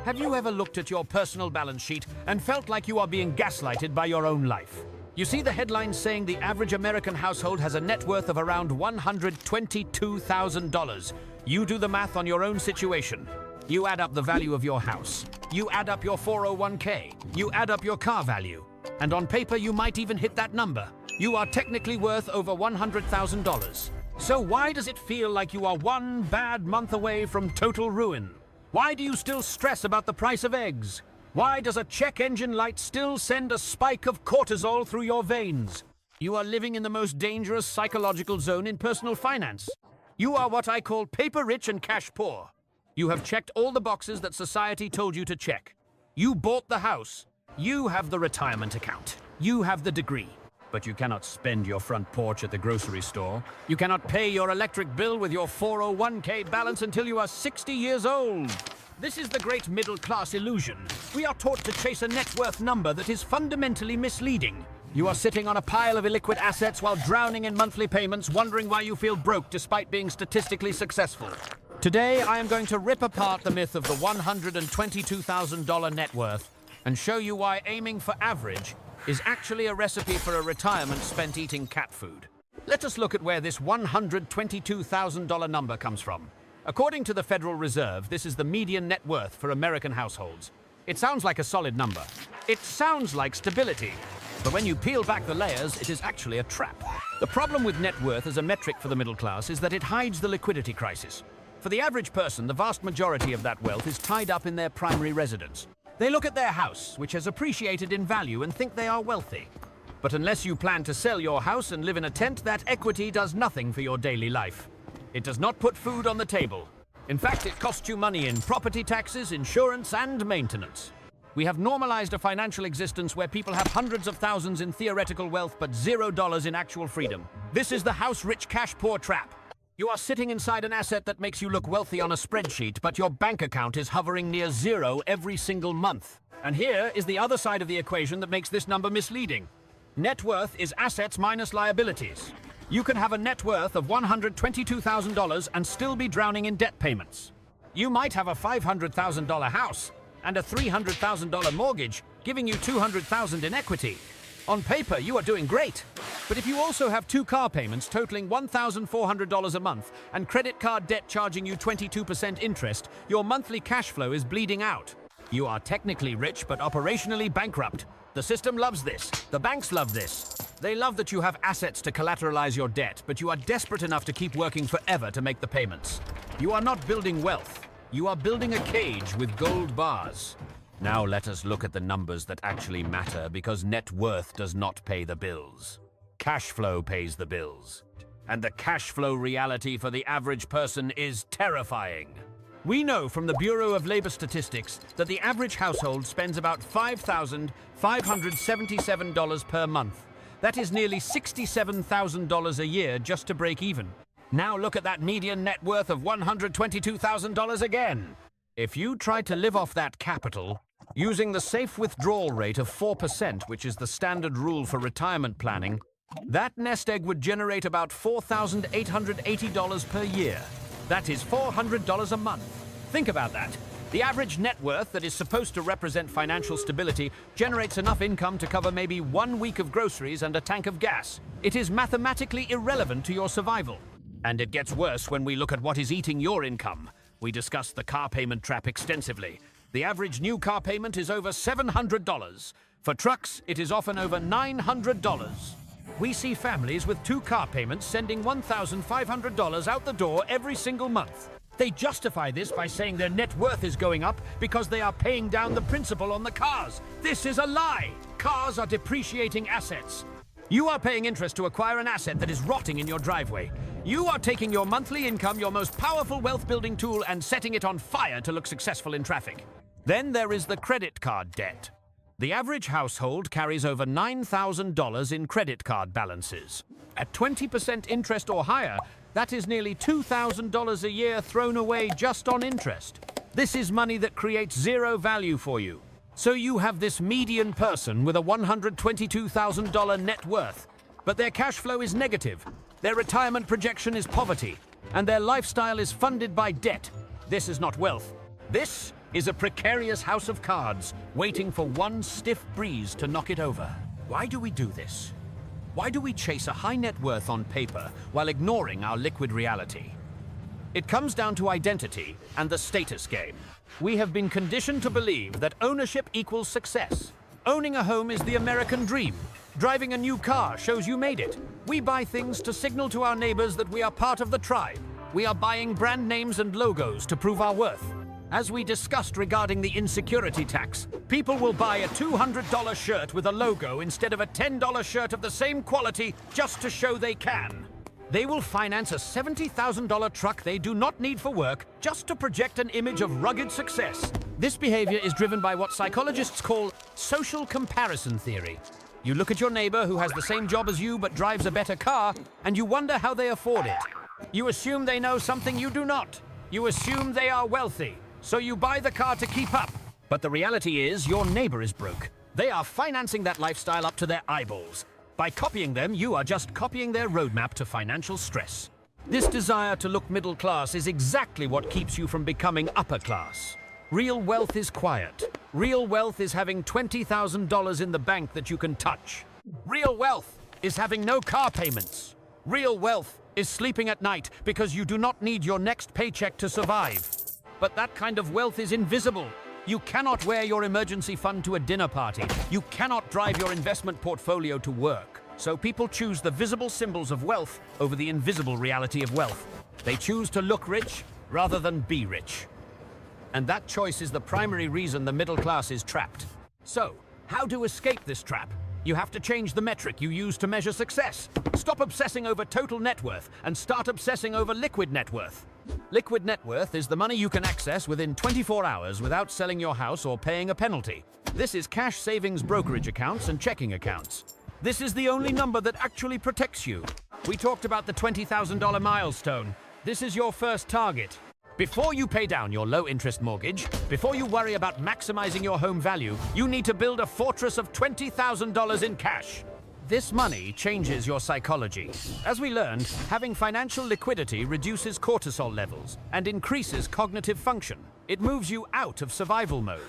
Have you ever looked at your personal balance sheet and felt like you are being gaslighted by your own life? You see the headlines saying the average American household has a net worth of around $122,000. You do the math on your own situation. You add up the value of your house. You add up your 401k. You add up your car value. And on paper, you might even hit that number. You are technically worth over $100,000. So why does it feel like you are one bad month away from total ruin? Why do you still stress about the price of eggs? Why does a check engine light still send a spike of cortisol through your veins? You are living in the most dangerous psychological zone in personal finance. You are what I call paper rich and cash poor. You have checked all the boxes that society told you to check. You bought the house. You have the retirement account. You have the degree. But you cannot spend your front porch at the grocery store. You cannot pay your electric bill with your 401k balance until you are 60 years old. This is the great middle-class illusion. We are taught to chase a net worth number that is fundamentally misleading. You are sitting on a pile of illiquid assets while drowning in monthly payments, wondering why you feel broke despite being statistically successful. Today, I am going to rip apart the myth of the $122,000 net worth and show you why aiming for average is actually a recipe for a retirement spent eating cat food. Let us look at where this $122,000 number comes from. According to the Federal Reserve, this is the median net worth for American households. It sounds like a solid number. It sounds like stability. But when you peel back the layers, it is actually a trap. The problem with net worth as a metric for the middle class is that it hides the liquidity crisis. For the average person, the vast majority of that wealth is tied up in their primary residence. They look at their house, which has appreciated in value, and think they are wealthy. But unless you plan to sell your house and live in a tent, that equity does nothing for your daily life. It does not put food on the table. In fact, it costs you money in property taxes, insurance, and maintenance. We have normalized a financial existence where people have hundreds of thousands in theoretical wealth but $0 in actual freedom. This is the house-rich, cash-poor trap. You are sitting inside an asset that makes you look wealthy on a spreadsheet, but your bank account is hovering near zero every single month. And here is the other side of the equation that makes this number misleading. Net worth is assets minus liabilities. You can have a net worth of $122,000 and still be drowning in debt payments. You might have a $500,000 house and a $300,000 mortgage, giving you $200,000 in equity. On paper, you are doing great. But if you also have two car payments totaling $1,400 a month and credit card debt charging you 22% interest, your monthly cash flow is bleeding out. You are technically rich, but operationally bankrupt. The system loves this. The banks love this. They love that you have assets to collateralize your debt, but you are desperate enough to keep working forever to make the payments. You are not building wealth. You are building a cage with gold bars. Now let us look at the numbers that actually matter, because net worth does not pay the bills. Cash flow pays the bills. And the cash flow reality for the average person is terrifying. We know from the Bureau of Labor Statistics that the average household spends about $5,577 per month. That is nearly $67,000 a year just to break even. Now look at that median net worth of $122,000 again. If you try to live off that capital, using the safe withdrawal rate of 4%, which is the standard rule for retirement planning, that nest egg would generate about $4,880 per year. That is $400 a month. Think about that. The average net worth that is supposed to represent financial stability generates enough income to cover maybe 1 week of groceries and a tank of gas. It is mathematically irrelevant to your survival. And it gets worse when we look at what is eating your income. We discussed the car payment trap extensively. The average new car payment is over $700. For trucks, it is often over $900. We see families with 2 car payments sending $1,500 out the door every single month. They justify this by saying their net worth is going up because they are paying down the principal on the cars. This is a lie. Cars are depreciating assets. You are paying interest to acquire an asset that is rotting in your driveway. You are taking your monthly income, your most powerful wealth-building tool, and setting it on fire to look successful in traffic. Then there is the credit card debt. The average household carries over $9,000 in credit card balances. At 20% interest or higher, that is nearly $2,000 a year thrown away just on interest. This is money that creates zero value for you. So you have this median person with a $122,000 net worth, but their cash flow is negative, their retirement projection is poverty, and their lifestyle is funded by debt. This is not wealth. This is a precarious house of cards waiting for one stiff breeze to knock it over. Why do we do this? Why do we chase a high net worth on paper while ignoring our liquid reality? It comes down to identity and the status game. We have been conditioned to believe that ownership equals success. Owning a home is the American dream. Driving a new car shows you made it. We buy things to signal to our neighbors that we are part of the tribe. We are buying brand names and logos to prove our worth. As we discussed regarding the insecurity tax, people will buy a $200 shirt with a logo instead of a $10 shirt of the same quality just to show they can. They will finance a $70,000 truck they do not need for work just to project an image of rugged success. This behavior is driven by what psychologists call social comparison theory. You look at your neighbor who has the same job as you but drives a better car, and you wonder how they afford it. You assume they know something you do not. You assume they are wealthy, so you buy the car to keep up. But the reality is your neighbor is broke. They are financing that lifestyle up to their eyeballs. By copying them, you are just copying their roadmap to financial stress. This desire to look middle class is exactly what keeps you from becoming upper class. Real wealth is quiet. Real wealth is having $20,000 in the bank that you can touch. Real wealth is having no car payments. Real wealth is sleeping at night because you do not need your next paycheck to survive. But that kind of wealth is invisible. You cannot wear your emergency fund to a dinner party. You cannot drive your investment portfolio to work. So people choose the visible symbols of wealth over the invisible reality of wealth. They choose to look rich rather than be rich. And that choice is the primary reason the middle class is trapped. So, how to escape this trap? You have to change the metric you use to measure success. Stop obsessing over total net worth and start obsessing over liquid net worth. Liquid net worth is the money you can access within 24 hours without selling your house or paying a penalty. This is cash savings brokerage accounts and checking accounts. This is the only number that actually protects you. We talked about the $20,000 milestone. This is your first target. Before you pay down your low-interest mortgage, before you worry about maximizing your home value, you need to build a fortress of $20,000 in cash. This money changes your psychology. As we learned, having financial liquidity reduces cortisol levels and increases cognitive function. It moves you out of survival mode.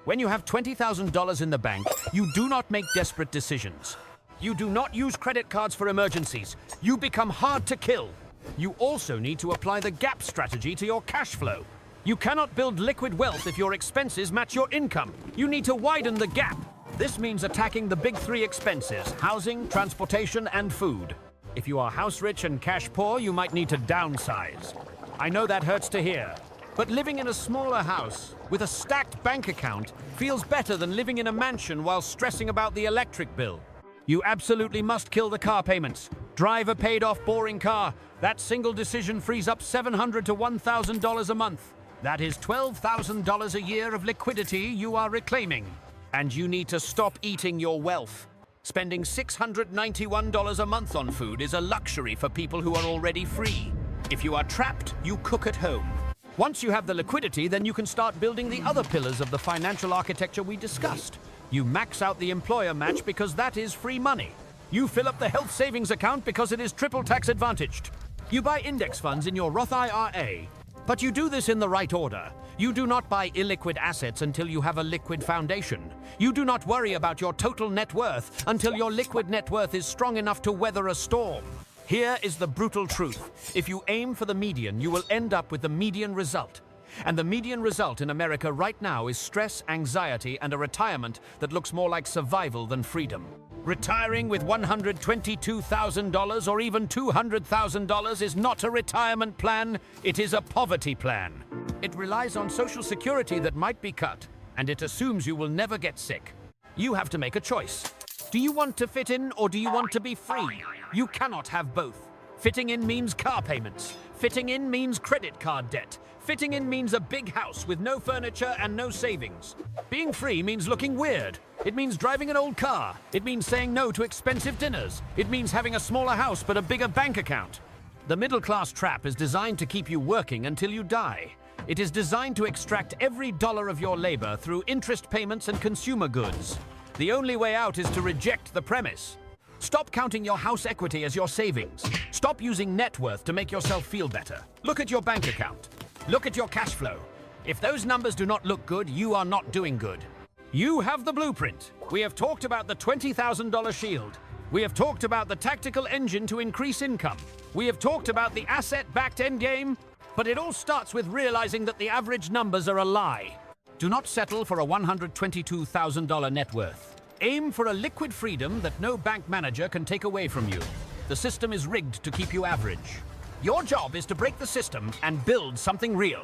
When you have $20,000 in the bank, you do not make desperate decisions. You do not use credit cards for emergencies. You become hard to kill. You also need to apply the gap strategy to your cash flow. You cannot build liquid wealth if your expenses match your income. You need to widen the gap. This means attacking the big three expenses: housing, transportation, and food. If you are house rich and cash poor, you might need to downsize. I know that hurts to hear, but living in a smaller house with a stacked bank account feels better than living in a mansion while stressing about the electric bill. You absolutely must kill the car payments. Drive a paid-off boring car. That single decision frees up $700 to $1,000 a month. That is $12,000 a year of liquidity you are reclaiming. And you need to stop eating your wealth. Spending $691 a month on food is a luxury for people who are already free. If you are trapped, you cook at home. Once you have the liquidity, then you can start building the other pillars of the financial architecture we discussed. You max out the employer match because that is free money. You fill up the health savings account because it is triple tax advantaged. You buy index funds in your Roth IRA. But you do this in the right order. You do not buy illiquid assets until you have a liquid foundation. You do not worry about your total net worth until your liquid net worth is strong enough to weather a storm. Here is the brutal truth. If you aim for the median, you will end up with the median result. And the median result in America right now is stress, anxiety, and a retirement that looks more like survival than freedom. Retiring with $122,000 or even $200,000 is not a retirement plan, it is a poverty plan. It relies on Social Security that might be cut, and it assumes you will never get sick. You have to make a choice. Do you want to fit in or do you want to be free? You cannot have both. Fitting in means car payments. Fitting in means credit card debt. Fitting in means a big house with no furniture and no savings. Being free means looking weird. It means driving an old car. It means saying no to expensive dinners. It means having a smaller house but a bigger bank account. The middle class trap is designed to keep you working until you die. It is designed to extract every dollar of your labor through interest payments and consumer goods. The only way out is to reject the premise. Stop counting your house equity as your savings. Stop using net worth to make yourself feel better. Look at your bank account. Look at your cash flow. If those numbers do not look good, you are not doing good. You have the blueprint. We have talked about the $20,000 shield. We have talked about the tactical engine to increase income. We have talked about the asset-backed endgame. But it all starts with realizing that the average numbers are a lie. Do not settle for a $122,000 net worth. Aim for a liquid freedom that no bank manager can take away from you. The system is rigged to keep you average. Your job is to break the system and build something real.